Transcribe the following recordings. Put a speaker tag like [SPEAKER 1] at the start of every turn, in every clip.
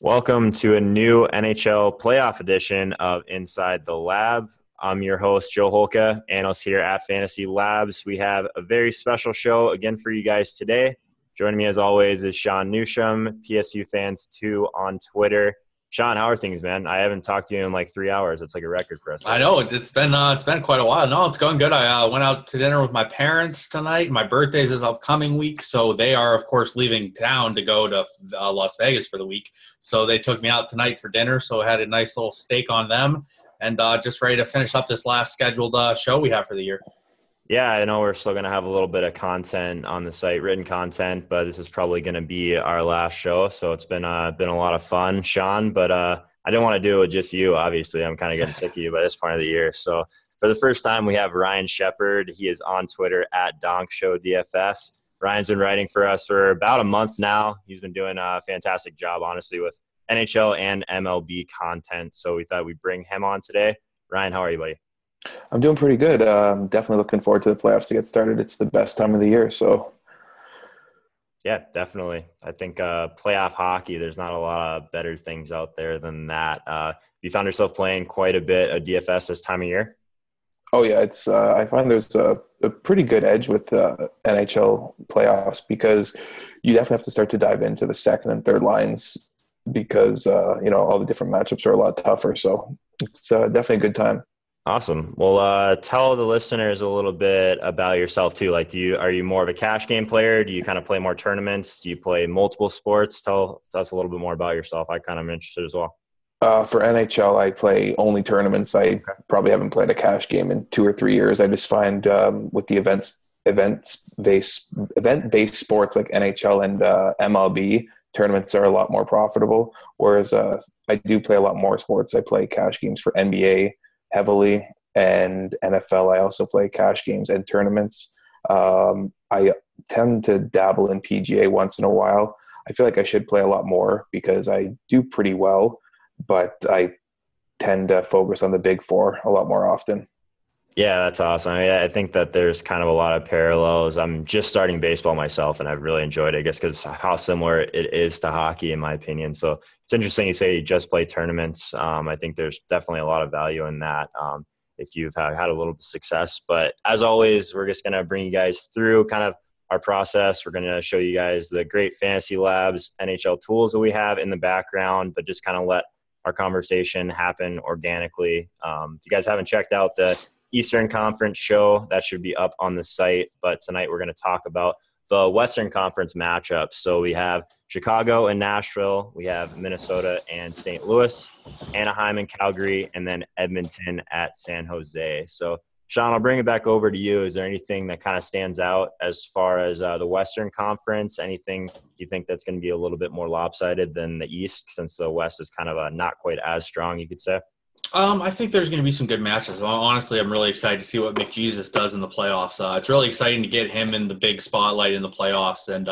[SPEAKER 1] Welcome to a new NHL playoff edition of Inside the Lab. I'm your host, Joe Holka, analyst here at Fantasy Labs. We have a very special show again for you guys today. Joining me as always is Sean Newsham, PSU Fans 2 on Twitter. Sean, how are things, man? I haven't talked to you in like 3 hours. It's like a record for us.
[SPEAKER 2] I know it's been quite a while. No, it's going good. I went out to dinner with my parents tonight. My birthday is this upcoming week, so they are of course leaving town to go to Las Vegas for the week. So they took me out tonight for dinner. So I had a nice little steak on them, and just ready to finish up this last scheduled show we have for the year.
[SPEAKER 1] Yeah, I know we're still going to have a little bit of content on the site, written content, but this is probably going to be our last show. So it's been a lot of fun, Sean, but I didn't want to do it with just you. Obviously, I'm kind of getting sick of you by this point of the year. So for the first time, we have Ryan Sheppard. He is on Twitter at DonkShowDFS. Ryan's been writing for us for about a month now. He's been doing a fantastic job, honestly, with NHL and MLB content. So we thought we'd bring him on today. Ryan, how are you, buddy?
[SPEAKER 3] I'm doing pretty good. Definitely looking forward to the playoffs to get started. It's the best time of the year. So,
[SPEAKER 1] yeah, definitely. I think playoff hockey, there's not a lot of better things out there than that. You found yourself playing quite a bit of DFS this time of year?
[SPEAKER 3] Oh, yeah. It's I find there's a pretty good edge with NHL playoffs because you definitely have to start to dive into the second and third lines because, all the different matchups are a lot tougher. So it's definitely a good time.
[SPEAKER 1] Awesome. Well, tell the listeners a little bit about yourself too. Like, are you more of a cash game player? Do you kind of play more tournaments? Do you play multiple sports? Tell us a little bit more about yourself. I kind of am interested as well.
[SPEAKER 3] For NHL, I play only tournaments. I probably haven't played a cash game in 2 or 3 years. I just find with the event-based sports like NHL and MLB, tournaments are a lot more profitable. Whereas I do play a lot more sports. I play cash games for NBA heavily, and NFL I also play cash games and tournaments. I tend to dabble in PGA once in a while. I feel like I should play a lot more because I do pretty well, but I tend to focus on the big four a lot more often.
[SPEAKER 1] Yeah, that's awesome. I think that there's kind of a lot of parallels. I'm just starting baseball myself, and I've really enjoyed it, I guess, because how similar it is to hockey, in my opinion. So it's interesting you say you just play tournaments. I think there's definitely a lot of value in that if you've had a little bit of success. But as always, we're just going to bring you guys through kind of our process. We're going to show you guys the great Fantasy Labs NHL tools that we have in the background, but just kind of let our conversation happen organically. If you guys haven't checked out the Eastern Conference show, that should be up on the site. But tonight we're going to talk about the Western Conference matchups. So we have Chicago and Nashville. We have Minnesota and St. Louis, Anaheim and Calgary, and then Edmonton at San Jose. So, Sean, I'll bring it back over to you. Is there anything that kind of stands out as far as the Western Conference? Anything you think that's going to be a little bit more lopsided than the East, since the West is kind of not quite as strong, you could say?
[SPEAKER 2] I think there's going to be some good matches. Honestly, I'm really excited to see what McJesus does in the playoffs. It's really exciting to get him in the big spotlight in the playoffs. And,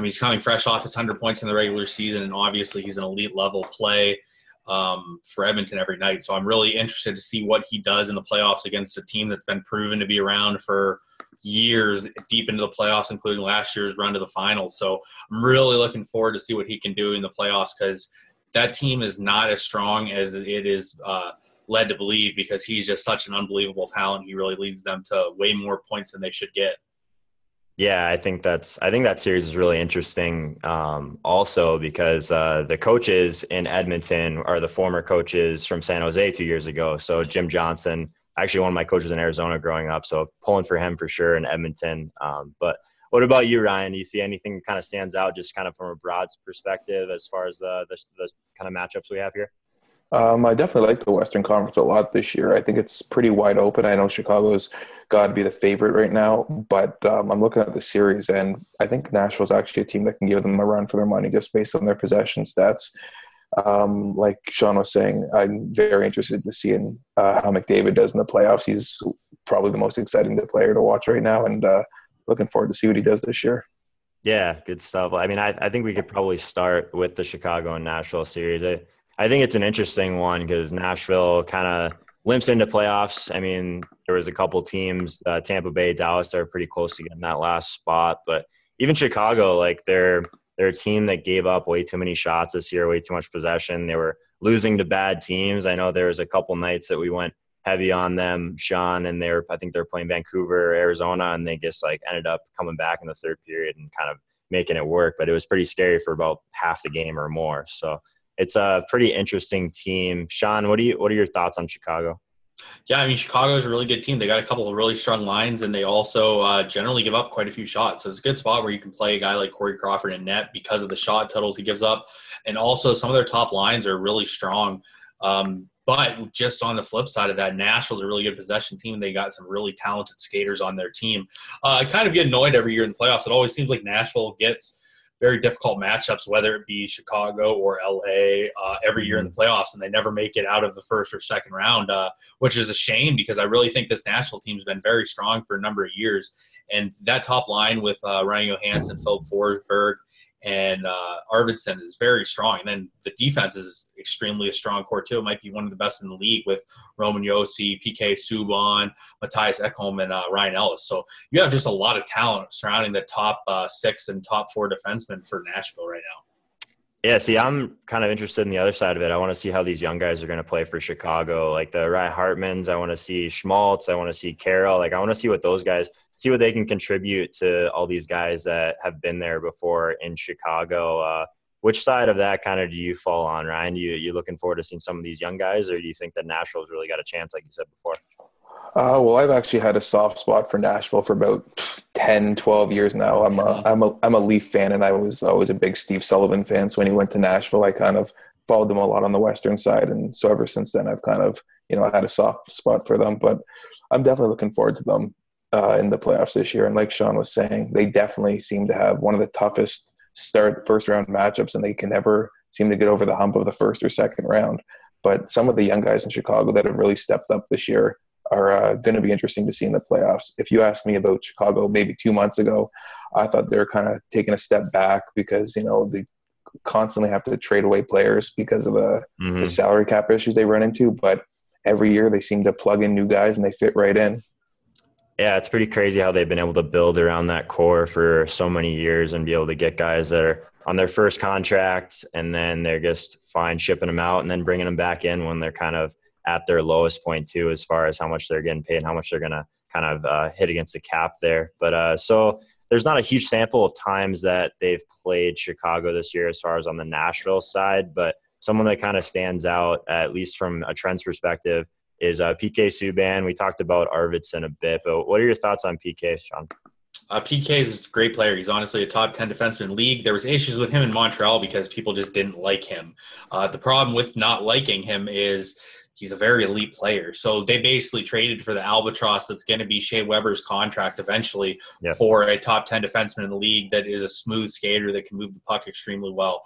[SPEAKER 2] he's coming fresh off his 100 points in the regular season, and obviously he's an elite-level play for Edmonton every night. So I'm really interested to see what he does in the playoffs against a team that's been proven to be around for years, deep into the playoffs, including last year's run to the finals. So I'm really looking forward to see what he can do in the playoffs, because that team is not as strong as it is led to believe, because he's just such an unbelievable talent. He really leads them to way more points than they should get.
[SPEAKER 1] Yeah, I think that series is really interesting also because the coaches in Edmonton are the former coaches from San Jose 2 years ago. So Jim Johnson, actually one of my coaches in Arizona growing up, so pulling for him for sure in Edmonton. But what about you, Ryan? Do you see anything that kind of stands out just kind of from a broad perspective as far as the kind of matchups we have here?
[SPEAKER 3] I definitely like the Western Conference a lot this year. I think it's pretty wide open. I know Chicago's got to be the favorite right now, but I'm looking at the series, and I think Nashville's actually a team that can give them a run for their money just based on their possession stats. Like Sean was saying, I'm very interested to see how McDavid does in the playoffs. He's probably the most exciting player to watch right now, and looking forward to see what he does this year.
[SPEAKER 1] Yeah, good stuff. I mean, I think we could probably start with the Chicago and Nashville series. I think it's an interesting one because Nashville kind of limps into playoffs. I mean, there was a couple teams, Tampa Bay, Dallas, that are pretty close to getting that last spot. But even Chicago, like they're they're a team that gave up way too many shots this year, way too much possession. They were losing to bad teams. I know there was a couple nights that we went heavy on them, Sean, and I think they're playing Vancouver, Arizona, and they just like ended up coming back in the third period and kind of making it work. But it was pretty scary for about half the game or more. So it's a pretty interesting team. Sean, what are your thoughts on Chicago?
[SPEAKER 2] Yeah, I mean, Chicago is a really good team. They got a couple of really strong lines, and they also generally give up quite a few shots. So it's a good spot where you can play a guy like Corey Crawford in net because of the shot totals he gives up. And also some of their top lines are really strong. But just on the flip side of that, Nashville's a really good possession team. They got some really talented skaters on their team. I kind of get annoyed every year in the playoffs. It always seems like Nashville gets very difficult matchups, whether it be Chicago or LA, every year in the playoffs, and they never make it out of the first or second round, which is a shame because I really think this Nashville team has been very strong for a number of years. And that top line with Ryan Johansson, Phil Forsberg, and Arvidsson is very strong. And then the defense is extremely a strong core too. It might be one of the best in the league with Roman Josi, PK Subban, Matthias Ekholm, and Ryan Ellis. So you have just a lot of talent surrounding the top 6 and top 4 defensemen for Nashville right now.
[SPEAKER 1] Yeah, see, I'm kind of interested in the other side of it. I want to see how these young guys are going to play for Chicago, like the Ryan Hartmans. I want to see Schmaltz. I want to see Carroll. Like, I want to see what those guys – see what they can contribute to all these guys that have been there before in Chicago. Which side of that kind of do you fall on, Ryan? You looking forward to seeing some of these young guys, or do you think that Nashville's really got a chance, like you said before?
[SPEAKER 3] Well, I've actually had a soft spot for Nashville for about 10, 12 years now. I'm a Leaf fan, and I was always a big Steve Sullivan fan. So when he went to Nashville, I kind of followed them a lot on the Western side. And so ever since then, I've kind of, had a soft spot for them. But I'm definitely looking forward to them in the playoffs this year. And like Sean was saying, they definitely seem to have one of the toughest first round matchups, and they can never seem to get over the hump of the first or second round. But some of the young guys in Chicago that have really stepped up this year are going to be interesting to see in the playoffs. If you asked me about Chicago maybe 2 months ago, I thought they were kind of taking a step back because, they constantly have to trade away players because of the salary cap issues they run into. But every year they seem to plug in new guys and they fit right in.
[SPEAKER 1] Yeah, it's pretty crazy how they've been able to build around that core for so many years and be able to get guys that are on their first contract, and then they're just fine shipping them out and then bringing them back in when they're kind of at their lowest point too, as far as how much they're getting paid and how much they're going to kind of hit against the cap there. But so there's not a huge sample of times that they've played Chicago this year as far as on the Nashville side, but someone that kind of stands out, at least from a trends perspective, is PK Subban. We talked about Arvidsson a bit, but what are your thoughts on PK, Sean?
[SPEAKER 2] PK is a great player. He's honestly a top 10 defenseman in the league. There was issues with him in Montreal because people just didn't like him. The problem with not liking him is he's a very elite player. So they basically traded for the albatross that's going to be Shea Weber's contract eventually for a top 10 defenseman in the league that is a smooth skater that can move the puck extremely well.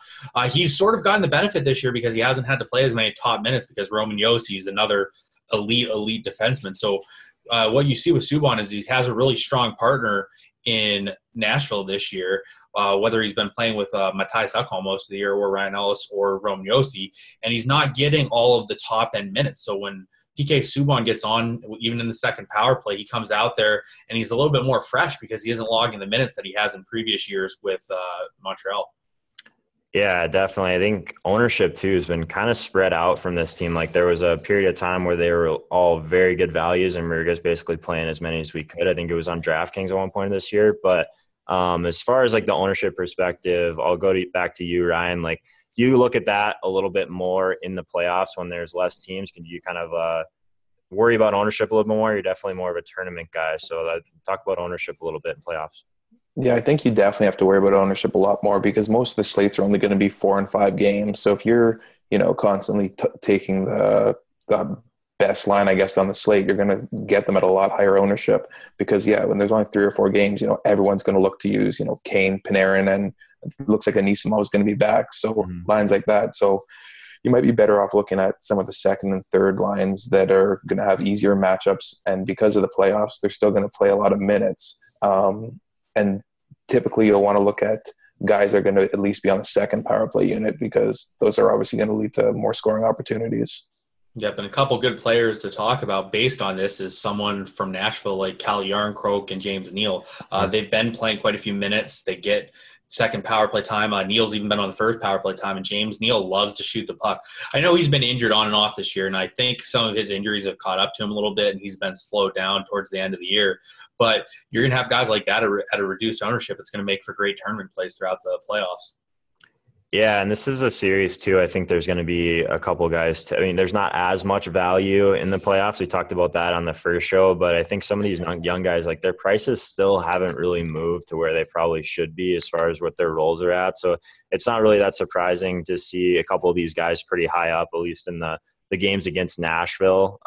[SPEAKER 2] He's sort of gotten the benefit this year because he hasn't had to play as many top minutes because Roman Josi is another elite defenseman. So what you see with Subban is he has a really strong partner in Nashville this year, whether he's been playing with Matthias Ekholm most of the year or Ryan Ellis or Roman Josi, and he's not getting all of the top-end minutes. So when PK Subban gets on, even in the second power play, he comes out there and he's a little bit more fresh because he isn't logging the minutes that he has in previous years with Montreal.
[SPEAKER 1] Yeah, definitely. I think ownership, too, has been kind of spread out from this team. Like, there was a period of time where they were all very good values, and we were just basically playing as many as we could. I think it was on DraftKings at one point this year. But as far as, like, the ownership perspective, I'll go back to you, Ryan. Like, do you look at that a little bit more in the playoffs when there's less teams? Can you kind of worry about ownership a little bit more? You're definitely more of a tournament guy. So talk about ownership a little bit in playoffs.
[SPEAKER 3] Yeah, I think you definitely have to worry about ownership a lot more because most of the slates are only going to be 4 and 5 games. So if you're, constantly taking the best line, I guess, on the slate, you're going to get them at a lot higher ownership because, when there's only 3 or 4 games, everyone's going to look to use, Kane, Panarin, and it looks like Anisimov is going to be back. So lines like that. So you might be better off looking at some of the second and third lines that are going to have easier matchups. And because of the playoffs, they're still going to play a lot of minutes. And typically you'll want to look at guys that are going to at least be on the second power play unit because those are obviously going to lead to more scoring opportunities.
[SPEAKER 2] Yep, and a couple good players to talk about based on this is someone from Nashville like Cal Yarncroke and James Neal. They've been playing quite a few minutes. They get second power play time. Neal's even been on the first power play time, and James Neal loves to shoot the puck. I know he's been injured on and off this year, and I think some of his injuries have caught up to him a little bit, and he's been slowed down towards the end of the year. But you're going to have guys like that at a reduced ownership. It's going to make for great tournament plays throughout the playoffs.
[SPEAKER 1] Yeah, and this is a series too. I think there's going to be a couple guys. I mean, there's not as much value in the playoffs. We talked about that on the first show, but I think some of these young guys, like their prices still haven't really moved to where they probably should be as far as what their roles are at. So it's not really that surprising to see a couple of these guys pretty high up, at least in the games against Nashville.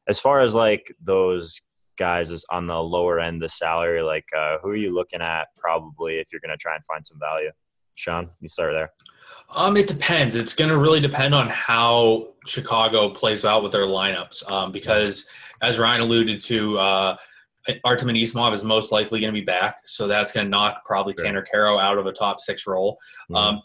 [SPEAKER 1] As far as like those guys is on the lower end, the salary, like who are you looking at probably if you're going to try and find some value? Sean, you start there.
[SPEAKER 2] It depends. It's going to really depend on how Chicago plays out with their lineups because, as Ryan alluded to, Artem Anisimov is most likely going to be back, so that's going to knock probably Tanner Caro out of a top 6 role.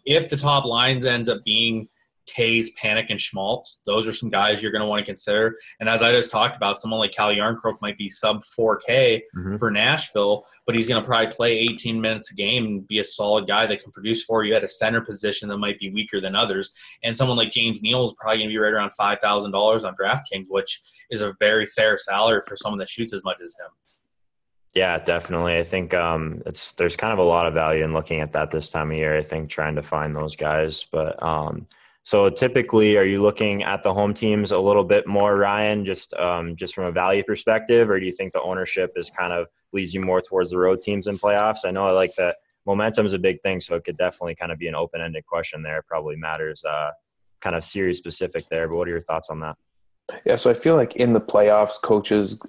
[SPEAKER 2] If the top lines ends up being Tays, Panic, and Schmaltz, those are some guys you're going to want to consider. And as I just talked about, someone like Cal Yarncroke might be sub 4K for Nashville, but he's going to probably play 18 minutes a game and be a solid guy that can produce for you at a center position that might be weaker than others. And someone like James Neal is probably going to be right around $5,000 on DraftKings, which is a very fair salary for someone that shoots as much as him.
[SPEAKER 1] Yeah, definitely. I think there's kind of a lot of value in looking at that this time of year, I think, trying to find those guys. But so typically, are you looking at the home teams a little bit more, Ryan, just from a value perspective, or do you think the ownership is kind of leads you more towards the road teams in playoffs? I know like that momentum is a big thing, so it could definitely kind of be an open-ended question there. It probably matters kind of series specific there, but what are your thoughts on that?
[SPEAKER 3] Yeah, so I feel like in the playoffs, coaches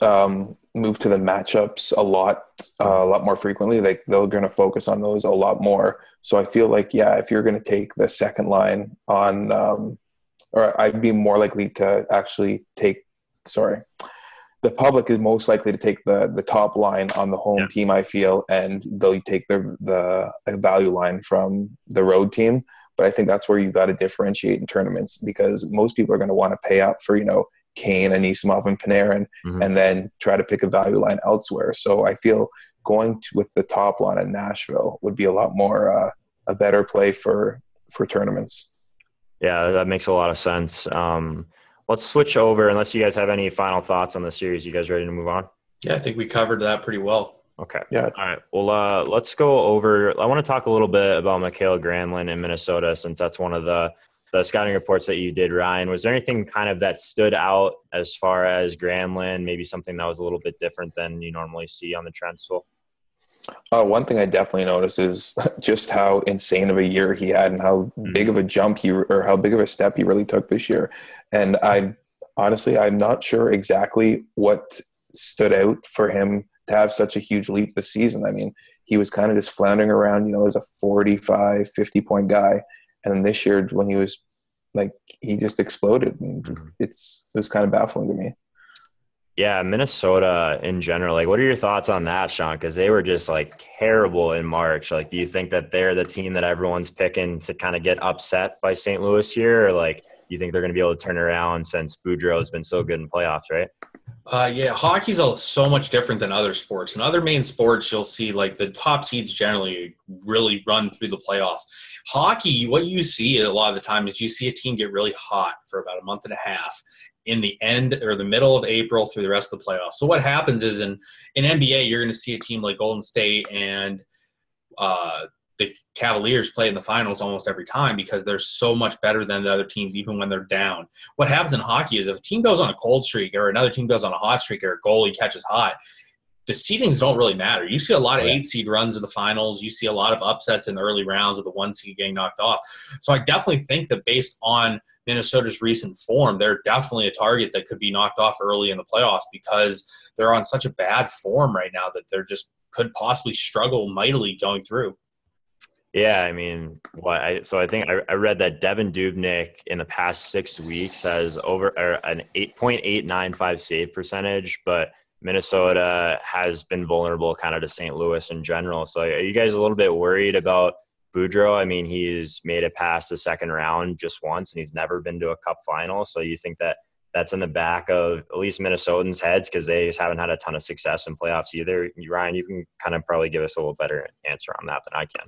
[SPEAKER 3] move to the matchups a lot more frequently. They're going to focus on those a lot more. So I feel like, yeah, if you're going to take the second line on, or I'd be more likely to actually take. The public is most likely to take the top line on the home team, I feel, and they'll take the value line from the road team. But I think that's where you got to differentiate in tournaments because most people are going to want to pay up for, Kane, Anisimov, and Panarin, and then try to pick a value line elsewhere. So I feel going with the top line in Nashville would be a lot more a better play for tournaments.
[SPEAKER 1] Yeah, that makes a lot of sense. Let's switch over, unless you guys have any final thoughts on the series. You guys ready to move on?
[SPEAKER 2] Yeah, I think we covered that pretty well.
[SPEAKER 1] Okay. Yeah. All right. Well, let's go over – I want to talk a little bit about Mikael Granlund in Minnesota since that's one of the scouting reports that you did, Ryan. Was there anything kind of that stood out as far as Granlund, maybe something that was a little bit different than you normally see on the transfer?
[SPEAKER 3] One thing I definitely noticed is just how insane of a year he had and how big of a jump how big of a step he really took this year. And I'm not sure exactly what stood out for him to have such a huge leap this season. I mean, he was kind of just floundering around, as a 45, 50-point guy. And then this year when he was he just exploded. And it was kind of baffling to me.
[SPEAKER 1] Yeah, Minnesota in general. What are your thoughts on that, Sean? Because they were just terrible in March. Do you think that they're the team that everyone's picking to kind of get upset by St. Louis here? Or do you think they're going to be able to turn it around since Boudreau has been so good in playoffs, right?
[SPEAKER 2] Yeah, hockey's so much different than other sports. In other main sports, you'll see the top seeds generally really run through the playoffs. Hockey, what you see a lot of the time is you see a team get really hot for about a month and a half in the end or the middle of April through the rest of the playoffs. So what happens is in NBA, you're going to see a team like Golden State and the Cavaliers play in the finals almost every time because they're so much better than the other teams, even when they're down. What happens in hockey is if a team goes on a cold streak or another team goes on a hot streak or a goalie catches hot, the seedings don't really matter. You see a lot of 8-seed runs in the finals. You see a lot of upsets in the early rounds of the 1-seed getting knocked off. So I definitely think that based on Minnesota's recent form, they're definitely a target that could be knocked off early in the playoffs because they're on such a bad form right now that they're just could possibly struggle mightily going through.
[SPEAKER 1] Yeah, I mean, I think I read that Devin Dubnyk in the past 6 weeks has an 8.895 save percentage, but Minnesota has been vulnerable kind of to St. Louis in general. So are you guys a little bit worried about Boudreaux, I mean, he's made it past the second round just once, and he's never been to a cup final. So you think that that's in the back of at least Minnesotans' heads because they just haven't had a ton of success in playoffs either. Ryan, you can kind of probably give us a little better answer on that than I can.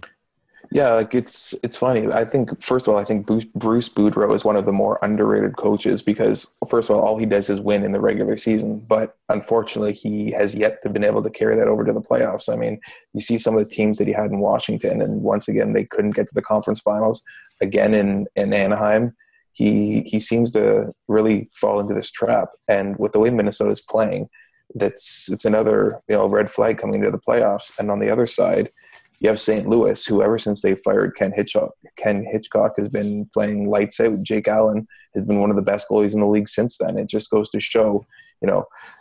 [SPEAKER 3] Yeah, like it's funny. I think, first of all, I think Bruce Boudreaux is one of the more underrated coaches because, first of all he does is win in the regular season. But unfortunately, he has yet to been able to carry that over to the playoffs. I mean, you see some of the teams that he had in Washington, and once again, they couldn't get to the conference finals. Again, in Anaheim, he seems to really fall into this trap. And with the way Minnesota is playing, it's another red flag coming into the playoffs. And on the other side, you have St. Louis, who ever since they fired Ken Hitchcock has been playing lights out. Jake Allen has been one of the best goalies in the league since then. It just goes to show,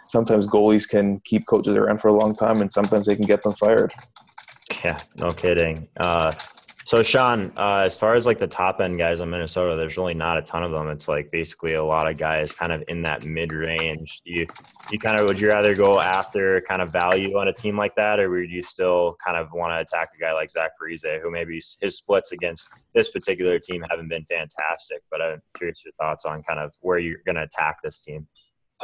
[SPEAKER 3] sometimes goalies can keep coaches around for a long time, and sometimes they can get them fired.
[SPEAKER 1] Yeah, no kidding. So, Sean, as far as like the top end guys in Minnesota, there's really not a ton of them. It's like basically a lot of guys kind of in that mid range. Would you rather go after kind of value on a team like that, or would you still kind of want to attack a guy like Zach Parise, who maybe his splits against this particular team haven't been fantastic? But I'm curious your thoughts on kind of where you're going to attack this team.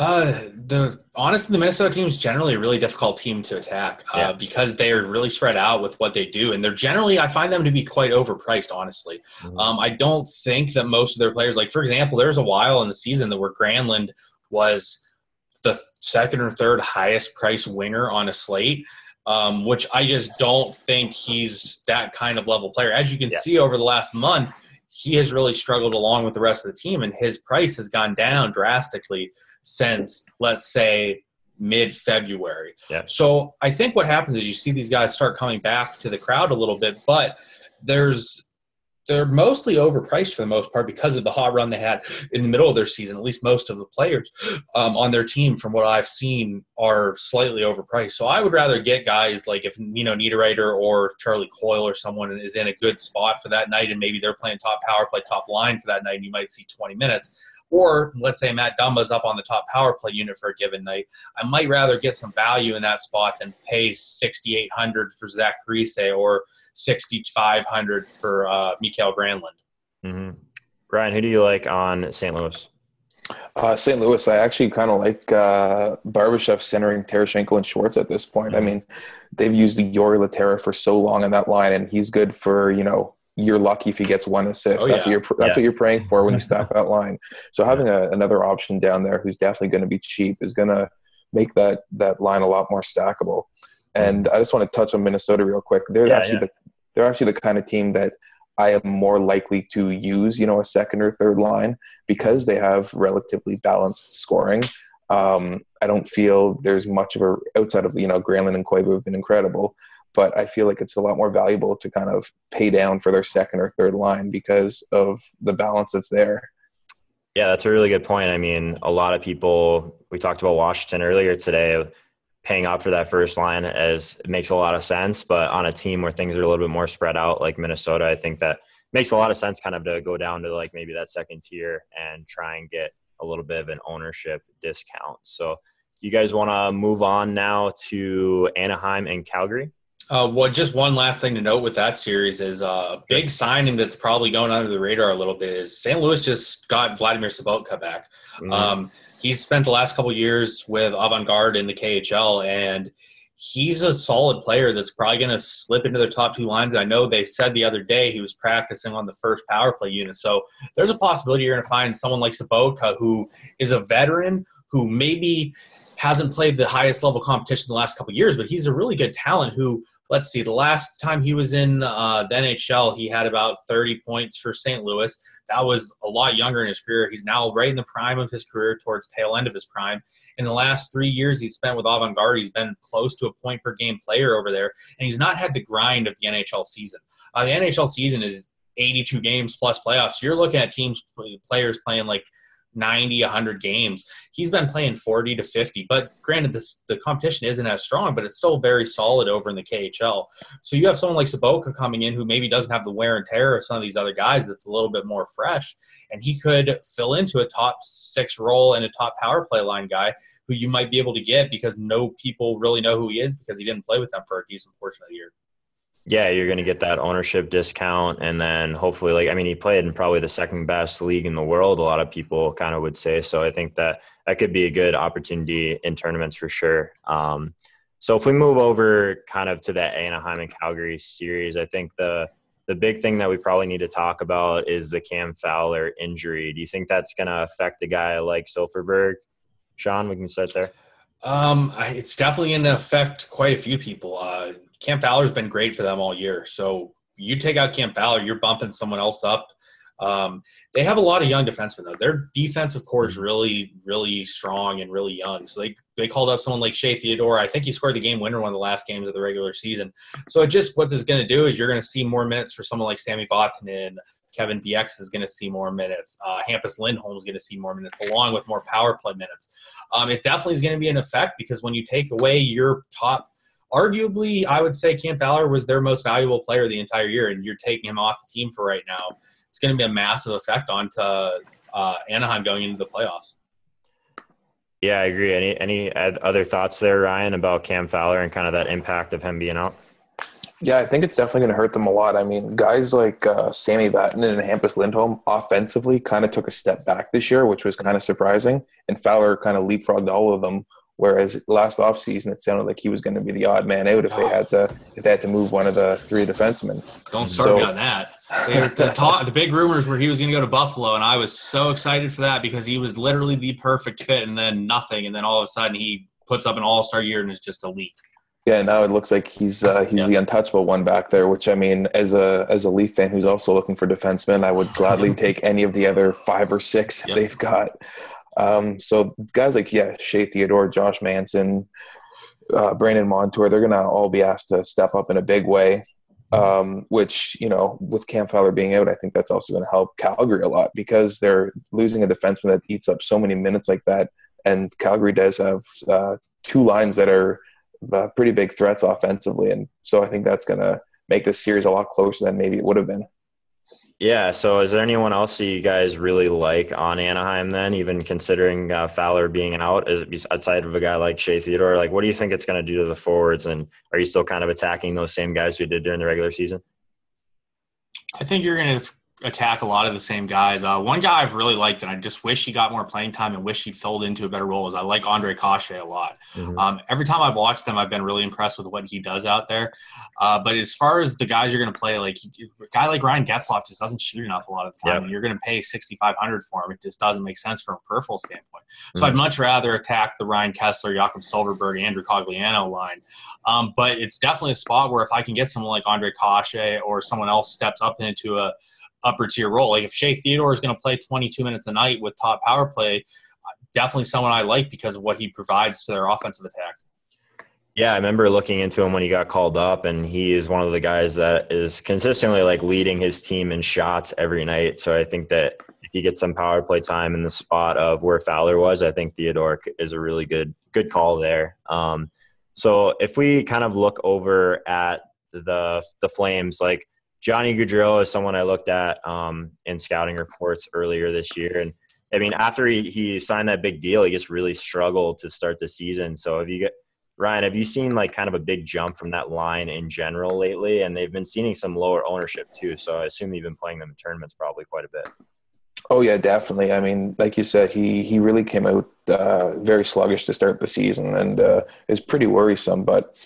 [SPEAKER 2] Honestly, the Minnesota team is generally a really difficult team to attack because they're really spread out with what they do. And they're generally, I find them to be quite overpriced, honestly. Mm-hmm. I don't think that most of their players, like, for example, there was a while in the season where Granlund was the second or third highest price winger on a slate, which I just don't think he's that kind of level player. As you can see over the last month, he has really struggled along with the rest of the team, and his price has gone down drastically since, let's say, mid-February. Yeah. So I think what happens is you see these guys start coming back to the crowd a little bit, but they're mostly overpriced for the most part because of the hot run they had in the middle of their season. At least most of the players on their team, from what I've seen, are slightly overpriced. So I would rather get guys like if Niederreiter or Charlie Coyle or someone is in a good spot for that night, and maybe they're playing top power play, top line for that night, and you might see 20 minutes. Or let's say Matt Dumba's up on the top power play unit for a given night. I might rather get some value in that spot than pay $6,800 for Zach Parise or $6,500 for Mikael Granlund.
[SPEAKER 1] Mm-hmm. Brian, who do you like on St. Louis?
[SPEAKER 3] St. Louis, I actually kind of like Barbashev centering Tarasenko and Schwartz at this point. Mm-hmm. I mean, they've used Yori Laterra for so long on that line, and he's good for, you're lucky if he gets one assist. That's what you're praying for when you stack that line. So having another option down there who's definitely going to be cheap is going to make that line a lot more stackable. And I just want to touch on Minnesota real quick. They're actually the kind of team that I am more likely to use, a second or third line because they have relatively balanced scoring. I don't feel there's much of outside of, Granlund and Koivu have been incredible, but I feel like it's a lot more valuable to kind of pay down for their second or third line because of the balance that's there.
[SPEAKER 1] Yeah, that's a really good point. I mean, a lot of people, we talked about Washington earlier today, paying up for that first line as it makes a lot of sense, but on a team where things are a little bit more spread out like Minnesota, I think that makes a lot of sense kind of to go down to like maybe that second tier and try and get a little bit of an ownership discount. So you guys want to move on now to Anaheim and Calgary?
[SPEAKER 2] Just one last thing to note with that series is a big signing that's probably going under the radar a little bit is St. Louis just got Vladimir Sobotka back. Mm-hmm. He's spent the last couple of years with Avant-Garde in the KHL, and he's a solid player that's probably going to slip into their top two lines. I know they said the other day he was practicing on the first power play unit. So there's a possibility you're going to find someone like Sobotka, who is a veteran, who maybe hasn't played the highest level competition in the last couple of years, but he's a really good talent who, let's see, the last time he was in the NHL, he had about 30 points for St. Louis. That was a lot younger in his career. He's now right in the prime of his career, towards tail end of his prime. In the last 3 years he's spent with Avant-Garde, he's been close to a point-per-game player over there, and he's not had the grind of the NHL season. The NHL season is 82 games plus playoffs. You're looking at players playing like 90, 100 games. He's been playing 40 to 50, but granted the competition isn't as strong, but it's still very solid over in the KHL. So you have someone like Sobotka coming in who maybe doesn't have the wear and tear of some of these other guys that's a little bit more fresh, and he could fill into a top 6 role and a top power play line guy who you might be able to get because no people really know who he is because he didn't play with them for a decent portion of the year.
[SPEAKER 1] Yeah, you're going to get that ownership discount. And then hopefully, like, I mean, he played in probably the second best league in the world, a lot of people kind of would say. So I think that that could be a good opportunity in tournaments for sure. So if we move over kind of to that Anaheim and Calgary series, I think the big thing that we probably need to talk about is the Cam Fowler injury. Do you think that's going to affect a guy like Silfverberg? Sean, we can start there.
[SPEAKER 2] It's definitely going to affect quite a few people. Cam Fowler's been great for them all year. So you take out Cam Fowler, you're bumping someone else up. They have a lot of young defensemen, though. Their defensive core is really, really strong and really young. So they called up someone like Shea Theodore. I think he scored the game winner one of the last games of the regular season. So what it's going to do is you're going to see more minutes for someone like Sami Vatanen. Kevin BX is going to see more minutes. Hampus Lindholm is going to see more minutes, along with more power play minutes. It definitely is going to be an effect because when you take away your top – arguably, I would say Cam Fowler was their most valuable player the entire year, and you're taking him off the team for right now. It's going to be a massive effect onto Anaheim going into the playoffs.
[SPEAKER 1] Yeah, I agree. Any other thoughts there, Ryan, about Cam Fowler and kind of that impact of him being out?
[SPEAKER 3] Yeah, I think it's definitely going to hurt them a lot. I mean, guys like Sami Vatanen and Hampus Lindholm offensively kind of took a step back this year, which was kind of surprising, and Fowler kind of leapfrogged all of them. Whereas last offseason, it sounded like he was going to be the odd man out if they had to move one of the three defensemen.
[SPEAKER 2] Don't start me on that. The big rumors were he was going to go to Buffalo, and I was so excited for that because he was literally the perfect fit, and then nothing, and then all of a sudden he puts up an all-star year and is just elite.
[SPEAKER 3] Yeah, now it looks like he's the untouchable one back there. Which I mean, as a Leaf fan who's also looking for defensemen, I would gladly take any of the other 5 or 6 that they've got. So guys like, Shea Theodore, Josh Manson, Brandon Montour, they're going to all be asked to step up in a big way, which, with Cam Fowler being out, I think that's also going to help Calgary a lot because they're losing a defenseman that eats up so many minutes like that. And Calgary does have 2 lines that are pretty big threats offensively. And so I think that's going to make this series a lot closer than maybe it would have been.
[SPEAKER 1] Yeah, so is there anyone else that you guys really like on Anaheim then, even considering Fowler being out, outside of a guy like Shea Theodore? Like, what do you think it's going to do to the forwards, and are you still kind of attacking those same guys we did during the regular season?
[SPEAKER 2] I think you're going to attack a lot of the same guys. One guy I've really liked, and I just wish he got more playing time and wish he filled into a better role, is I like Andre Cachet a lot. Mm-hmm. Every time I've watched him, I've been really impressed with what he does out there. But as far as the guys you're going to play, like a guy like Ryan Getzlaf just doesn't shoot enough a lot of the time. And you're going to pay $6,500 for him. It just doesn't make sense from a peripheral standpoint. So I'd much rather attack the Ryan Kessler, Jakob Silfverberg, Andrew Cogliano line. But it's definitely a spot where if I can get someone like Andre Cachet or someone else steps up into a upper tier role. Like if Shea Theodore is going to play 22 minutes a night with top power play, definitely someone I like because of what he provides to their offensive attack.
[SPEAKER 1] Yeah, I remember looking into him when he got called up, and he is one of the guys that is consistently like leading his team in shots every night. So I think that if he gets some power play time in the spot of where Fowler was, I think Theodore is a really good call there. So if we kind of look over at the Flames, like Johnny Gaudreau is someone I looked at in scouting reports earlier this year. And, I mean, after he signed that big deal, he just really struggled to start the season. So Ryan, have you seen like kind of a big jump from that line in general lately? And they've been seeing some lower ownership too. So I assume you've been playing them in tournaments probably quite a bit.
[SPEAKER 3] Oh, yeah, definitely. I mean, like you said, he really came out very sluggish to start the season and is pretty worrisome. But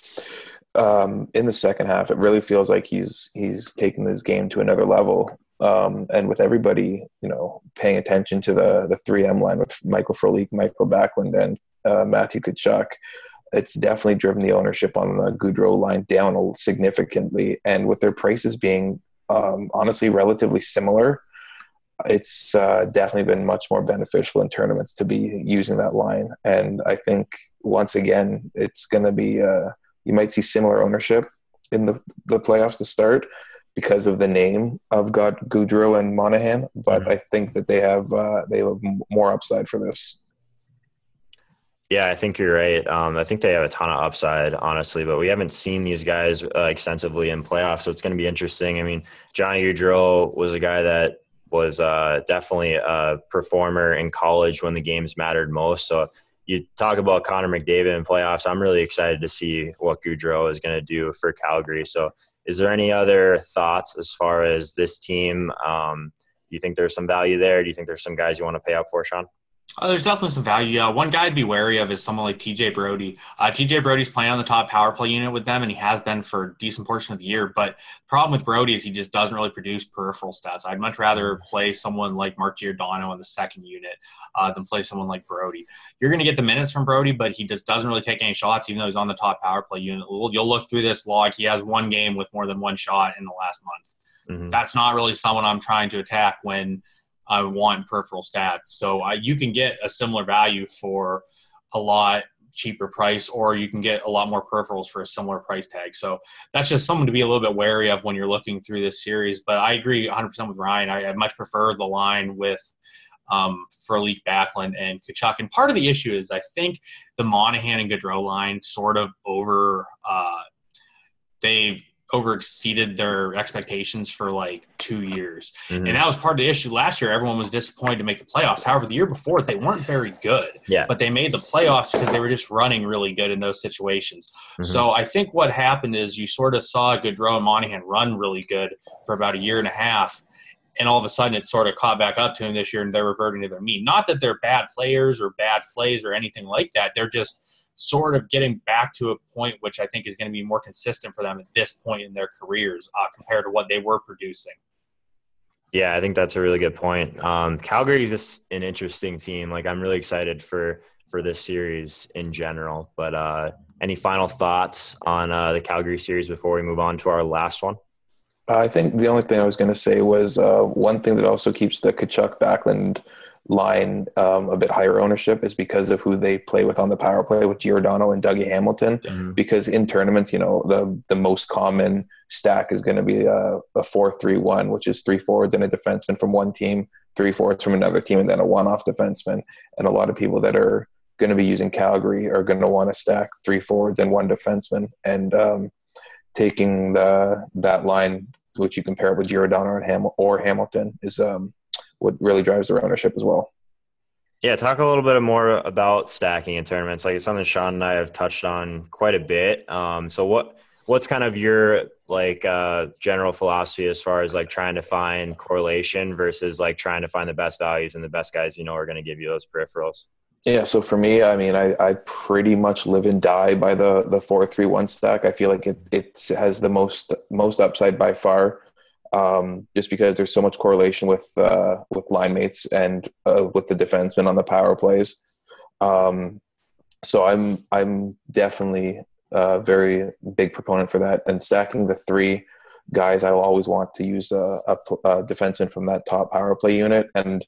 [SPEAKER 3] in the second half, it really feels like he's taken this game to another level. And with everybody, paying attention to the 3M line with Michael Frolik, Michael Backlund, and Matthew Tkachuk, it's definitely driven the ownership on the Gaudreau line down significantly. And with their prices being honestly relatively similar, it's definitely been much more beneficial in tournaments to be using that line. And I think, once again, it's going to be you might see similar ownership in the playoffs to start because of the name of Gaudreau and Monahan, but I think that they have more upside for this.
[SPEAKER 1] Yeah, I think you're right. I think they have a ton of upside, honestly, but we haven't seen these guys extensively in playoffs, so it's going to be interesting. I mean, Johnny Gaudreau was a guy that was definitely a performer in college when the games mattered most. So you talk about Connor McDavid in playoffs. I'm really excited to see what Gaudreau is going to do for Calgary. So Is there any other thoughts as far as this team? Do you think there's some value there? Do you think there's some guys you want to pay up for, Sean?
[SPEAKER 2] There's definitely some value. One guy I'd be wary of is someone like TJ Brody. TJ Brody's playing on the top power play unit with them, and he has been for a decent portion of the year. But the problem with Brody is he just doesn't really produce peripheral stats. I'd much rather play someone like Mark Giordano on the second unit than play someone like Brody. You're going to get the minutes from Brody, but he just doesn't really take any shots, even though he's on the top power play unit. You'll look through this log. He has one game with more than one shot in the last month. Mm-hmm. That's not really someone I'm trying to attack when I want peripheral stats. So you can get a similar value for a lot cheaper price, or you can get a lot more peripherals for a similar price tag. So that's just someone to be a little bit wary of when you're looking through this series. But I agree 100% with Ryan. I much prefer the line with Furlick, Backlund, and Tkachuk. And part of the issue is I think the Monahan and Gaudreau line sort of they've overexceeded their expectations for like 2 years. Mm-hmm. And that was part of the issue. Last year, everyone was disappointed to make the playoffs. However, the year before, they weren't very good. Yeah. But they made the playoffs because they were just running really good in those situations. Mm-hmm. So I think what happened is you sort of saw Gaudreau and Monahan run really good for about a year and a half. And all of a sudden, it sort of caught back up to them this year, and they're reverting to their mean. Not that they're bad players or bad plays or anything like that. They're just sort of getting back to a point which I think is going to be more consistent for them at this point in their careers compared to what they were producing.
[SPEAKER 1] Yeah, I think that's a really good point. Calgary is just an interesting team. Like, I'm really excited for this series in general. But any final thoughts on the Calgary series before we move on to our last one?
[SPEAKER 3] I think the only thing I was going to say was one thing that also keeps the Tkachuk Backlund line a bit higher ownership is because of who they play with on the power play with Giordano and Dougie Hamilton. Mm-hmm. Because in tournaments, you know, the most common stack is going to be a 4-3-1, which is 3 forwards and a defenseman from one team, 3 forwards from another team, and then a one-off defenseman. And a lot of people that are going to be using Calgary are going to want to stack 3 forwards and 1 defenseman. And taking that line, which you compare it with Giordano or Hamilton, is what really drives their ownership as well.
[SPEAKER 1] Yeah, talk a little bit more about stacking in tournaments. Like, it's something Sean and I have touched on quite a bit. So what's kind of your general philosophy as far as like trying to find correlation versus like trying to find the best values and the best guys you know are going to give you those peripherals?
[SPEAKER 3] Yeah, so for me, I mean, I pretty much live and die by the 4-3-1 stack. I feel like it has the most upside by far. Just because there's so much correlation with line mates and with the defensemen on the power plays. So I'm definitely a very big proponent for that. And stacking the 3 guys, I will always want to use a defenseman from that top power play unit. And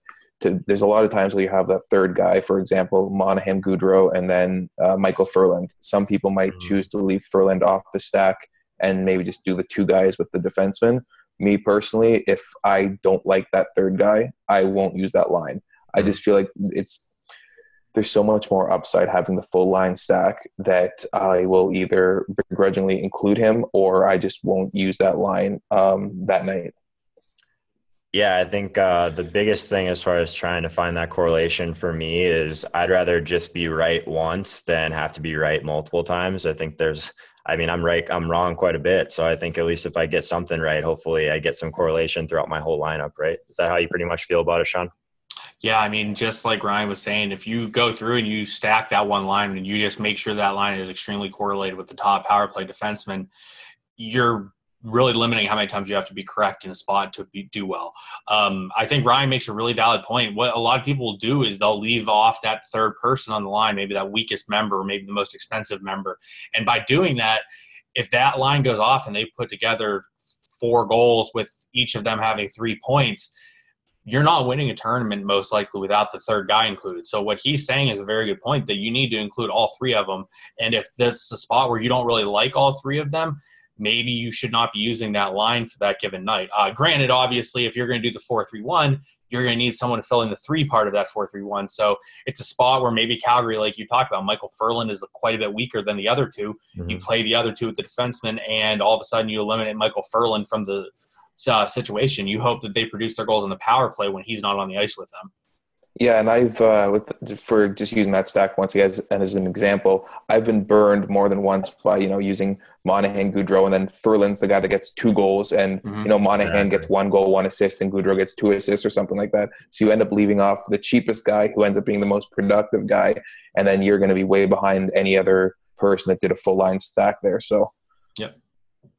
[SPEAKER 3] there's a lot of times where you have that third guy, for example, Monahan, Gaudreau, and then Michael Furland. Some people might choose to leave Furland off the stack and maybe just do the 2 guys with the defenseman. Me personally, if I don't like that third guy, I won't use that line. I just feel like there's so much more upside having the full line stack that I will either begrudgingly include him or I just won't use that line that night.
[SPEAKER 1] Yeah, I think the biggest thing as far as trying to find that correlation for me is I'd rather just be right once than have to be right multiple times. I think I'm wrong quite a bit. So I think at least if I get something right, hopefully I get some correlation throughout my whole lineup, right? Is that how you pretty much feel about it, Sean?
[SPEAKER 2] Yeah, I mean, just like Ryan was saying, if you go through and you stack that one line and you just make sure that line is extremely correlated with the top power play defenseman, you're really limiting how many times you have to be correct in a spot to do well. I think Ryan makes a really valid point. What a lot of people will do is they'll leave off that third person on the line, maybe that weakest member, or maybe the most expensive member. And by doing that, if that line goes off and they put together 4 goals with each of them having 3 points, you're not winning a tournament most likely without the third guy included. So what he's saying is a very good point, that you need to include all 3 of them. And if that's the spot where you don't really like all 3 of them, maybe you should not be using that line for that given night. Granted, obviously, if you're going to do the 4-3-1, you're going to need someone to fill in the 3 part of that 4-3-1. So it's a spot where maybe Calgary, like you talked about, Michael Furland is quite a bit weaker than the other 2. Mm-hmm. You play the other 2 with the defenseman, and all of a sudden you eliminate Michael Furland from the situation. You hope that they produce their goals on the power play when he's not on the ice with them.
[SPEAKER 3] Yeah, and I've for just using that stack once again as an example, I've been burned more than once by using Monahan, Goudreau, and then Furlan's the guy that gets 2 goals, and Monahan gets 1 goal, 1 assist, and Goudreau gets 2 assists or something like that. So you end up leaving off the cheapest guy who ends up being the most productive guy, and then you're going to be way behind any other person that did a full line stack there. So.
[SPEAKER 2] Yep.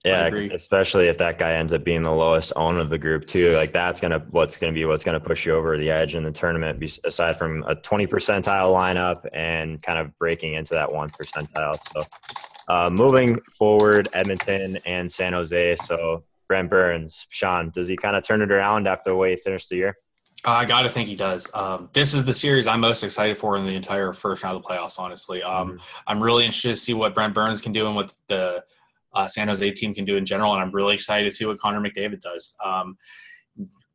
[SPEAKER 1] Yeah, especially if that guy ends up being the lowest owned of the group too. Like that's what's gonna push you over the edge in the tournament. Aside from a 20 percentile lineup and kind of breaking into that 1 percentile. So moving forward, Edmonton and San Jose. So Brent Burns, Sean, does he kind of turn it around after the way he finished the year?
[SPEAKER 2] I got to think he does. This is the series I'm most excited for in the entire first round of the playoffs, honestly. I'm really interested to see what Brent Burns can do and what the San Jose team can do in general, and I'm really excited to see what Connor McDavid does.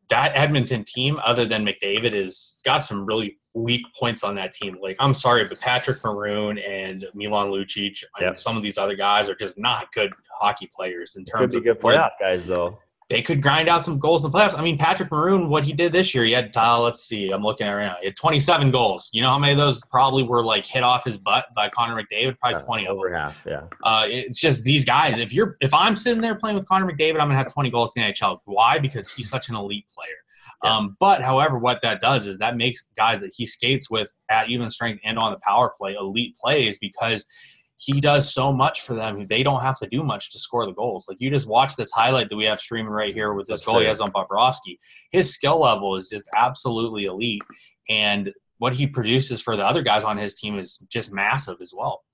[SPEAKER 2] That Edmonton team, other than McDavid, is got some really weak points on that team. Like, I'm sorry, but Patrick Maroon and Milan Lucic and some of these other guys are just not good hockey players in terms of
[SPEAKER 1] good playoff guys, though.
[SPEAKER 2] They could grind out some goals in the playoffs. I mean, Patrick Maroon, what he did this year, he had, let's see, I'm looking at it right now. He had 27 goals. You know how many of those probably were, like, hit off his butt by Connor McDavid? Probably 20 of them.
[SPEAKER 1] Over half, yeah.
[SPEAKER 2] It's just these guys. If I'm sitting there playing with Connor McDavid, I'm going to have 20 goals in the NHL. Why? Because he's such an elite player. Yeah. But, however, what that does is that makes guys that he skates with at even strength and on the power play elite plays because – he does so much for them. They don't have to do much to score the goals. Like, you just watch this highlight that we have streaming right here with this goal he has on Bobrovsky. His skill level is just absolutely elite, and what he produces for the other guys on his team is just massive as well.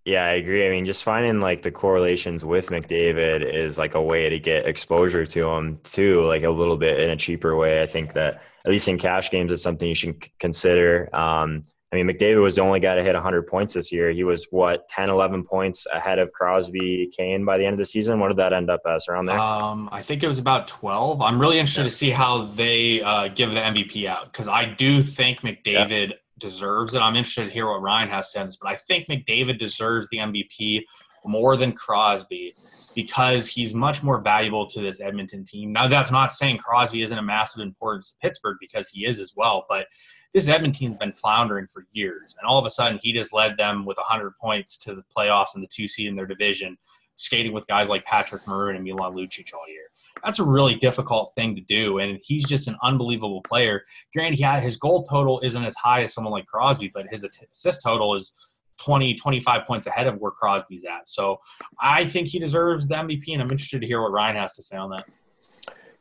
[SPEAKER 1] Yeah, I agree. I mean, just finding like the correlations with McDavid is like a way to get exposure to him too, like a little bit in a cheaper way. I think that at least in cash games, it's something you should consider. I mean, McDavid was the only guy to hit 100 points this year. He was, 10, 11 points ahead of Crosby, Kane by the end of the season? What did that end up as around there?
[SPEAKER 2] I think it was about 12. I'm really interested to see how they give the MVP out because I do think McDavid deserves it. I'm interested to hear what Ryan has to say, but I think McDavid deserves the MVP more than Crosby because he's much more valuable to this Edmonton team. Now, that's not saying Crosby isn't a massive importance to Pittsburgh because he is as well, but this Edmonton team's been floundering for years, and all of a sudden he just led them with 100 points to the playoffs and the 2 seed in their division, skating with guys like Patrick Maroon and Milan Lucic all year. That's a really difficult thing to do, and he's just an unbelievable player. Granted, his goal total isn't as high as someone like Crosby, but his assist total is 20, 25 points ahead of where Crosby's at. So I think he deserves the MVP, and I'm interested to hear what Ryan has to say on that.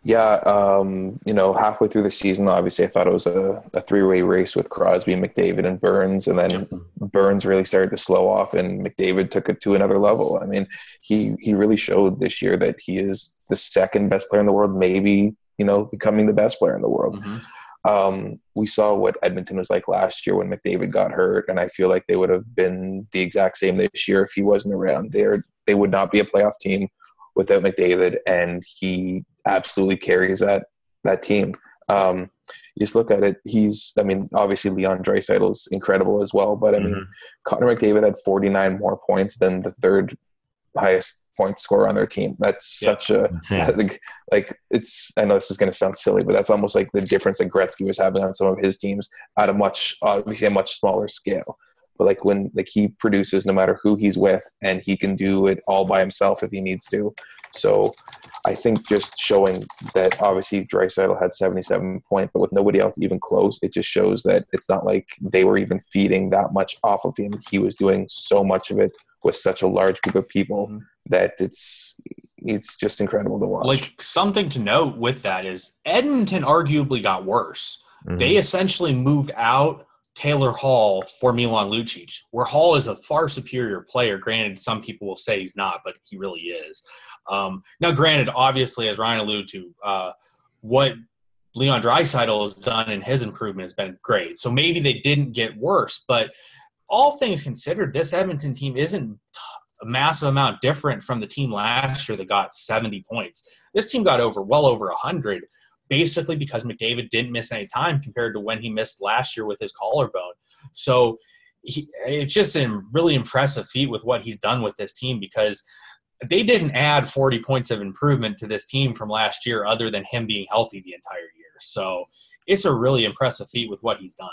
[SPEAKER 3] Yeah, halfway through the season, obviously I thought it was a 3-way race with Crosby, McDavid, and Burns, and then Burns really started to slow off, and McDavid took it to another level. I mean, he really showed this year that he is the second best player in the world, maybe, becoming the best player in the world. We saw what Edmonton was like last year when McDavid got hurt, and I feel like they would have been the exact same this year if he wasn't around. They would not be a playoff team without McDavid, and he absolutely carries that team. You just look at it, obviously Leon Draisaitl's incredible as well, but Connor McDavid had 49 more points than the third highest point scorer on their team. That's such a I know this is going to sound silly, but that's almost like the difference that Gretzky was having on some of his teams at a much smaller scale. But he produces no matter who he's with, and he can do it all by himself if he needs to. So I think just showing that obviously Draisaitl had 77 points, but with nobody else even close, it just shows that it's not like they were even feeding that much off of him. He was doing so much of it with such a large group of people that it's just incredible to watch.
[SPEAKER 2] Like, something to note with that is Edmonton arguably got worse. They essentially moved out Taylor Hall for Milan Lucic, where Hall is a far superior player. Granted, some people will say he's not, but he really is. Now, granted, obviously, as Ryan alluded to, what Leon Draisaitl has done in his improvement has been great. So maybe they didn't get worse, but all things considered, this Edmonton team isn't a massive amount different from the team last year that got 70 points. This team got well over 100. Basically because McDavid didn't miss any time compared to when he missed last year with his collarbone. So it's just a really impressive feat with what he's done with this team because they didn't add 40 points of improvement to this team from last year other than him being healthy the entire year. So it's a really impressive feat with what he's done.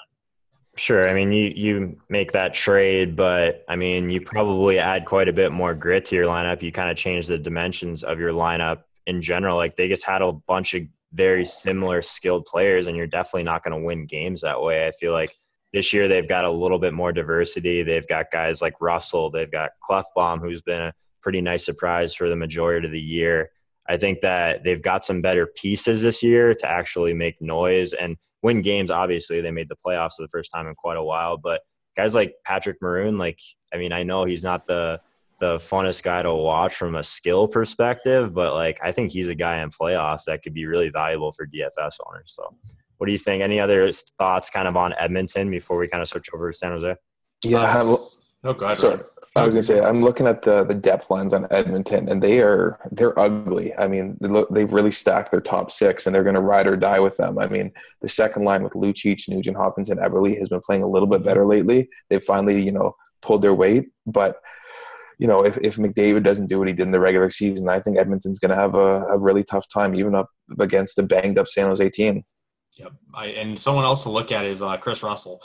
[SPEAKER 1] Sure. I mean, you make that trade, but I mean, you probably add quite a bit more grit to your lineup. You kind of change the dimensions of your lineup in general. Like, they just had a bunch of very similar skilled players, and you're definitely not going to win games that way. I feel like this year they've got a little bit more diversity. They've got guys like Russell. They've got Clefbaum, who's been a pretty nice surprise for the majority of the year. I think that they've got some better pieces this year to actually make noise and win games. Obviously, they made the playoffs for the first time in quite a while, but guys like Patrick Maroon, like, I mean, I know he's not the funnest guy to watch from a skill perspective, but like, I think he's a guy in playoffs that could be really valuable for DFS owners. So what do you think? Any other thoughts kind of on Edmonton before we kind of switch over to San Jose?
[SPEAKER 3] Yeah.
[SPEAKER 2] Oh, God.
[SPEAKER 3] Sorry. I was going to say, I'm looking at the depth lines on Edmonton, and they're ugly. I mean, they've really stacked their top six, and they're going to ride or die with them. I mean, the second line with Lucic, Nugent Hopkins, and Everly has been playing a little bit better lately. They've finally, pulled their weight. But, if McDavid doesn't do what he did in the regular season, I think Edmonton's going to have a really tough time, even up against the banged-up San Jose team.
[SPEAKER 2] Yep. And someone else to look at is Chris Russell.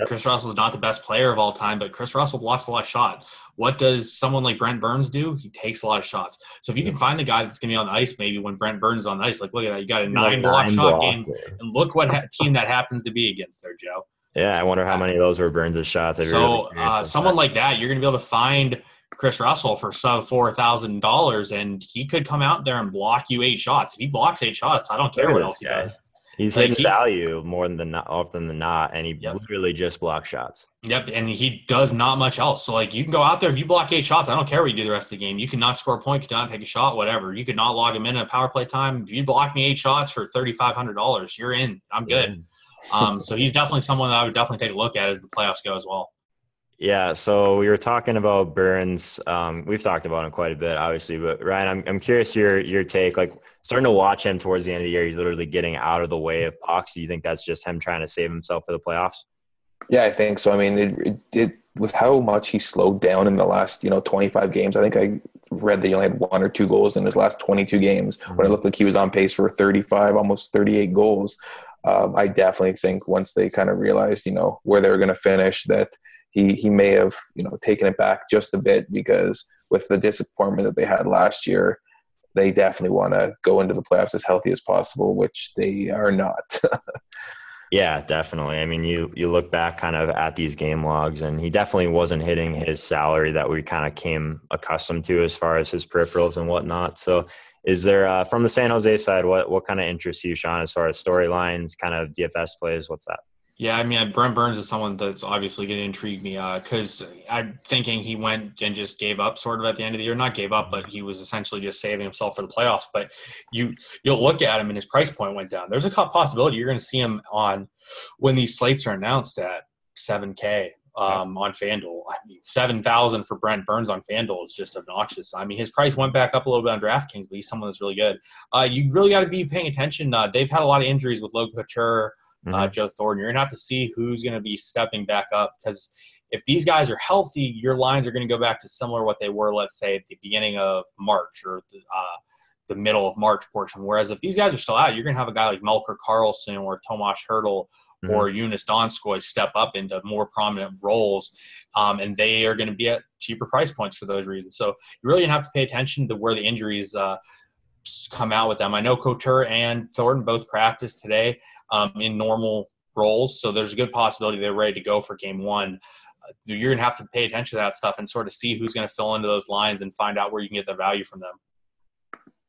[SPEAKER 2] Chris Russell is not the best player of all time, but Chris Russell blocks a lot of shots. What does someone like Brent Burns do? He takes a lot of shots. So if you can find the guy that's going to be on the ice maybe when Brent Burns is on the ice, like, look at that. You got a 9-block shot game, and look what team that happens to be against there, Joe.
[SPEAKER 1] Yeah, I wonder how many of those were Burns' shots.
[SPEAKER 2] So someone like that, you're going to be able to find Chris Russell for sub $4,000, and he could come out there and block you 8 shots. If he blocks 8 shots, I don't care what else he does.
[SPEAKER 1] He's hitting value more than often than not, and he literally just blocks shots.
[SPEAKER 2] Yep, and he does not much else. So, like, you can go out there. If you block 8 shots, I don't care what you do the rest of the game. You cannot score a point, you cannot take a shot, whatever. You could not log him in at power play time. If you block me 8 shots for $3,500, you're in. I'm good. So he's definitely someone that I would definitely take a look at as the playoffs go as well.
[SPEAKER 1] Yeah, so we were talking about Burns. We've talked about him quite a bit, obviously. But Ryan, I'm curious your take. Like, starting to watch him towards the end of the year, he's literally getting out of the way of pucks. Do you think that's just him trying to save himself for the playoffs?
[SPEAKER 3] Yeah, I think so. I mean, it with how much he slowed down in the last 25 games. I think I read that he only had 1 or 2 goals in his last 22 games. When it looked like he was on pace for 35, almost 38 goals. I definitely think once they kind of realized where they were going to finish, that he may have taken it back just a bit, because with the disappointment that they had last year, they definitely want to go into the playoffs as healthy as possible, which they are not.
[SPEAKER 1] Yeah, definitely. I mean, you look back kind of at these game logs, and he definitely wasn't hitting his salary that we kind of came accustomed to as far as his peripherals and whatnot. So is there, from the San Jose side, what kind of interests you, Sean, as far as storylines, kind of DFS plays? What's that?
[SPEAKER 2] Yeah, I mean, Brent Burns is someone that's obviously going to intrigue me because I'm thinking he went and just gave up sort of at the end of the year. Not gave up, but he was essentially just saving himself for the playoffs. But you'll look at him and his price point went down. There's a possibility you're going to see him on when these slates are announced at $7K on FanDuel. I mean, $7,000 for Brent Burns on FanDuel is just obnoxious. I mean, his price went back up a little bit on DraftKings, but he's someone that's really good. You really got to be paying attention. They've had a lot of injuries with Logan Couture, Joe Thornton. You're going to have to see who's going to be stepping back up, because if these guys are healthy, your lines are going to go back to similar what they were, let's say, at the beginning of March or the middle of March portion. Whereas if these guys are still out, you're going to have a guy like Melker Karlsson or Tomas Hertl or Jonas Donskoy step up into more prominent roles, and they are going to be at cheaper price points for those reasons. So you really have to pay attention to where the injuries come out with them. I know Couture and Thornton both practiced today in normal roles, so there's a good possibility they're ready to go for game 1. You're going to have to pay attention to that stuff and sort of see who's going to fill into those lines and find out where you can get the value from them.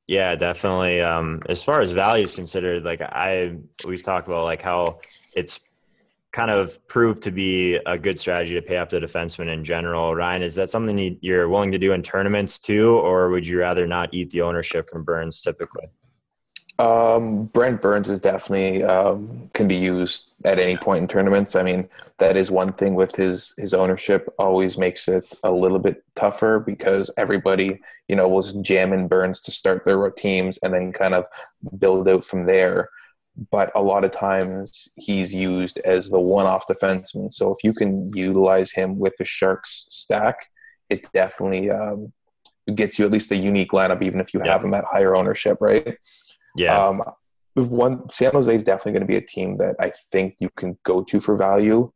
[SPEAKER 1] Yeah, definitely. As far as value is considered, like we've talked about like how it's kind of proved to be a good strategy to pay up the defenseman in general. Ryan, is that something you're willing to do in tournaments too, or would you rather not eat the ownership from Burns typically?
[SPEAKER 3] Brent Burns is definitely can be used at any point in tournaments. I mean, that is one thing with his ownership, always makes it a little bit tougher, because everybody will just jam in Burns to start their teams and then kind of build out from there. But a lot of times he's used as the one-off defenseman. So if you can utilize him with the Sharks stack, it definitely gets you at least a unique lineup, even if you have him at higher ownership, right?
[SPEAKER 1] Yeah.
[SPEAKER 3] San Jose is definitely going to be a team that I think you can go to for value.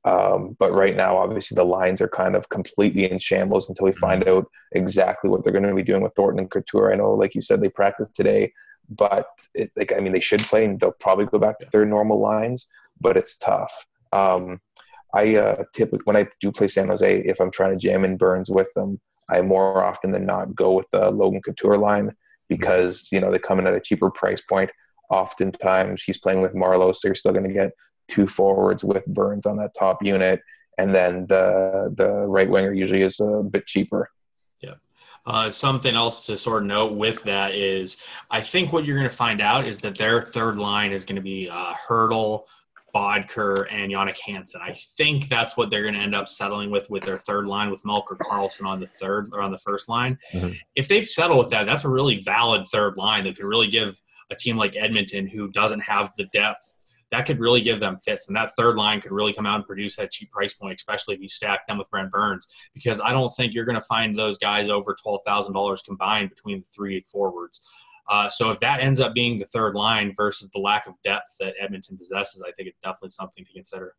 [SPEAKER 3] But right now, obviously, the lines are kind of completely in shambles until we find out exactly what they're going to be doing with Thornton and Couture. I know, like you said, they practiced today, but they should play, and they'll probably go back to their normal lines, but it's tough. I typically, when I do play San Jose, if I'm trying to jam in Burns with them, I more often than not go with the Logan Couture line because, they come in at a cheaper price point. Oftentimes he's playing with Marlowe, so you're still going to get two forwards with Burns on that top unit, and then the right winger usually is a bit cheaper.
[SPEAKER 2] Yeah. Something else to sort of note with that is I think what you're going to find out is that their third line is going to be Hurdle, Bodker, and Jannik Hansen. I think that's what they're going to end up settling with their third line, with Melker Karlsson on the third or on the first line. If they've settled with that, that's a really valid third line that could really give a team like Edmonton, who doesn't have the depth, that could really give them fits. And that third line could really come out and produce at a cheap price point, especially if you stack them with Brent Burns, because I don't think you're going to find those guys over $12,000 combined between the three forwards. So if that ends up being the third line versus the lack of depth that Edmonton possesses, I think it's definitely something to consider.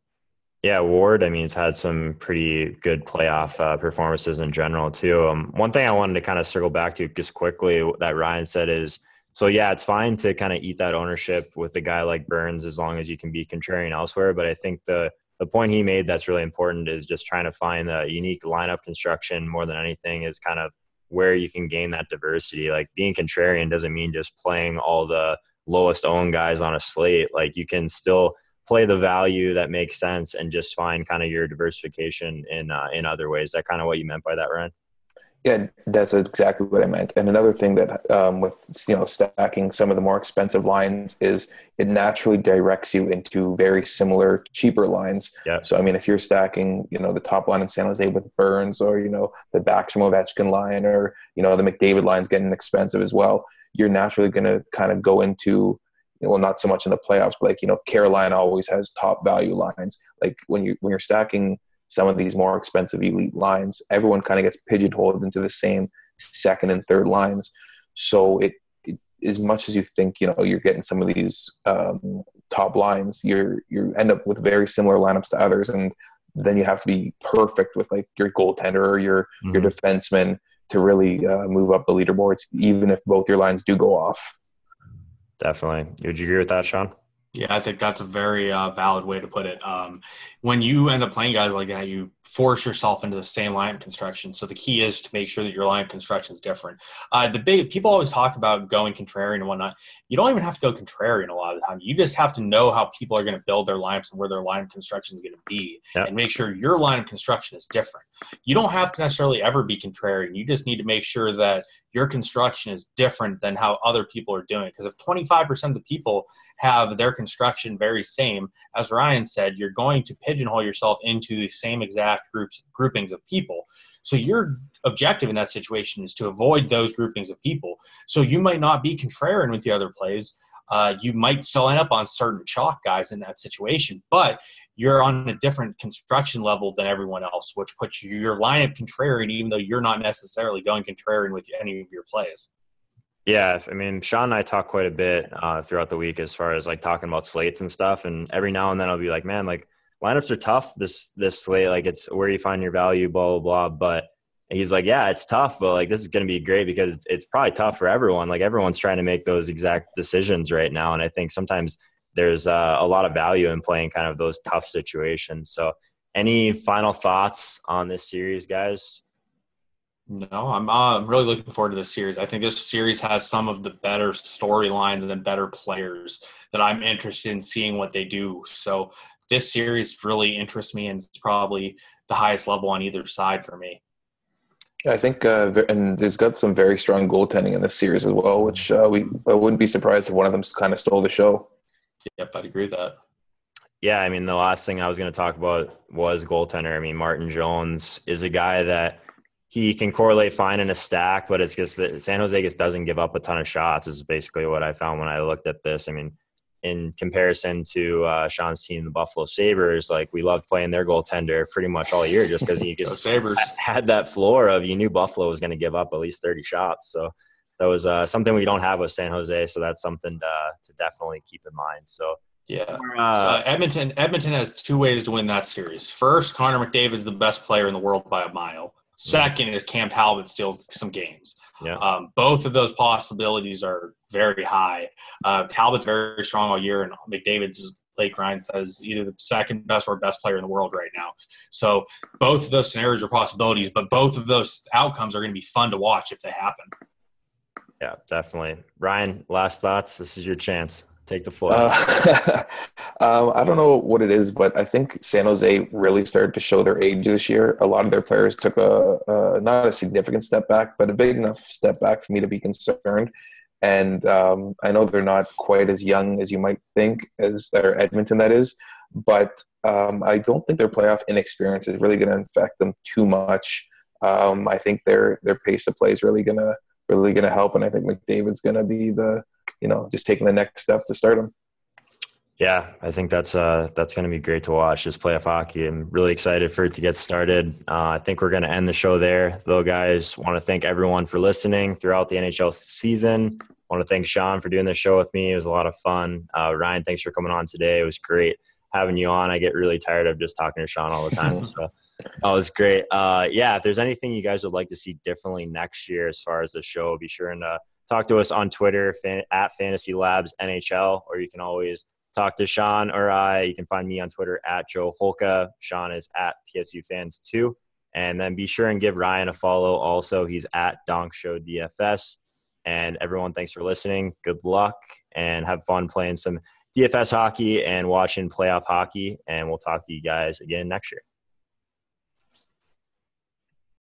[SPEAKER 1] Yeah, Ward, he's had some pretty good playoff performances in general, too. One thing I wanted to kind of circle back to just quickly that Ryan said is, so yeah, it's fine to kind of eat that ownership with a guy like Burns as long as you can be contrarian elsewhere. But I think the point he made that's really important is just trying to find the unique lineup construction more than anything is kind of where you can gain that diversity. Like, being contrarian doesn't mean just playing all the lowest owned guys on a slate. Like, you can still play the value that makes sense and just find kind of your diversification in other ways. Is that kind of what you meant by that, Ryan?
[SPEAKER 3] Yeah, that's exactly what I meant. And another thing that with stacking some of the more expensive lines is it naturally directs you into very similar, cheaper lines.
[SPEAKER 1] Yeah.
[SPEAKER 3] So, if you're stacking, the top line in San Jose with Burns, or, the Backstrom Ovechkin line, or, the McDavid line's getting expensive as well, you're naturally going to kind of go into, well, not so much in the playoffs, but Carolina always has top value lines. Like when you're stacking some of these more expensive elite lines, everyone kind of gets pigeonholed into the same second and third lines. So it as much as you think, you're getting some of these top lines, you end up with very similar lineups to others. And then you have to be perfect with like your goaltender or your defenseman to really move up the leaderboards, even if both your lines do go off.
[SPEAKER 1] Definitely. Would you agree with that, Sean?
[SPEAKER 2] Yeah, I think that's a very valid way to put it. When you end up playing guys like that, you force yourself into the same lineup construction. So the key is to make sure that your lineup construction is different. People always talk about going contrarian and whatnot. You don't even have to go contrarian a lot of the time. You just have to know how people are going to build their lineups and where their lineup construction is going to be, and make sure your lineup construction is different. You don't have to necessarily ever be contrarian. You just need to make sure that your construction is different than how other people are doing. Because if 25% of the people have their construction very same, as Ryan said, you're going to pigeonhole yourself into the same exact groupings of people. So your objective in that situation is to avoid those groupings of people. So you might not be contrarian with the other plays. You might still end up on certain chalk guys in that situation, but you're on a different construction level than everyone else, which puts your lineup contrarian, even though you're not necessarily going contrarian with any of your plays.
[SPEAKER 1] Yeah, Sean and I talk quite a bit throughout the week as far as like talking about slates and stuff. And every now and then I'll be like, man, like lineups are tough this slate. Like, it's where you find your value, blah, blah, blah. But he's like, yeah, it's tough, but like this is going to be great because it's probably tough for everyone. Like, everyone's trying to make those exact decisions right now. And I think sometimes there's a lot of value in playing kind of those tough situations. So any final thoughts on this series, guys?
[SPEAKER 2] No, I'm really looking forward to this series. I think this series has some of the better storylines and better players that I'm interested in seeing what they do. So this series really interests me, and it's probably the highest level on either side for me.
[SPEAKER 3] Yeah, I think, and there's got some very strong goaltending in this series as well, which I wouldn't be surprised if one of them kind of stole the show.
[SPEAKER 2] Yep, I'd agree with that.
[SPEAKER 1] Yeah, the last thing I was going to talk about was goaltender. Martin Jones is a guy that he can correlate fine in a stack, but it's just that San Jose just doesn't give up a ton of shots is basically what I found when I looked at this. In comparison to Sean's team, the Buffalo Sabres, like we loved playing their goaltender pretty much all year just because he just
[SPEAKER 2] Sabres
[SPEAKER 1] had that floor of you knew Buffalo was going to give up at least 30 shots. So that was something we don't have with San Jose, so that's something to definitely keep in mind. So
[SPEAKER 2] yeah, so Edmonton has two ways to win that series. First, Connor McDavid's the best player in the world by a mile. Second is Cam Talbot steals some games.
[SPEAKER 1] Yeah.
[SPEAKER 2] Both of those possibilities are very high. Talbot's very strong all year, and McDavid's, as Blake Ryan says, either the second best or best player in the world right now. So both of those scenarios are possibilities, but both of those outcomes are going to be fun to watch if they happen.
[SPEAKER 1] Yeah, definitely. Ryan, last thoughts. This is your chance. Take the floor.
[SPEAKER 3] I don't know what it is, but I think San Jose really started to show their age this year. A lot of their players took not a significant step back, but a big enough step back for me to be concerned. And I know they're not quite as young as you might think, as their Edmonton, that is. But I don't think their playoff inexperience is really going to affect them too much. I think their pace of play is really going to help, and I think McDavid's going to be just taking the next step to start him.
[SPEAKER 1] Yeah, I think that's going to be great to watch, just playoff hockey. I'm really excited for it to get started. I think we're going to end the show there, though, guys. Want to thank everyone for listening throughout the NHL season. Want to thank Sean for doing this show with me. It was a lot of fun. Ryan, thanks for coming on today. It was great having you on. I get really tired of just talking to Sean all the time. So it was great. If there's anything you guys would like to see differently next year as far as the show, be sure and talk to us on Twitter at FantasyLabs NHL, or you can always talk to Sean or I. You can find me on Twitter at Joe Holka. Sean is at PSUFans2. And then be sure and give Ryan a follow also. He's at DonkShowDFS. And everyone, thanks for listening. Good luck and have fun playing some DFS hockey and watching playoff hockey. And we'll talk to you guys again next year.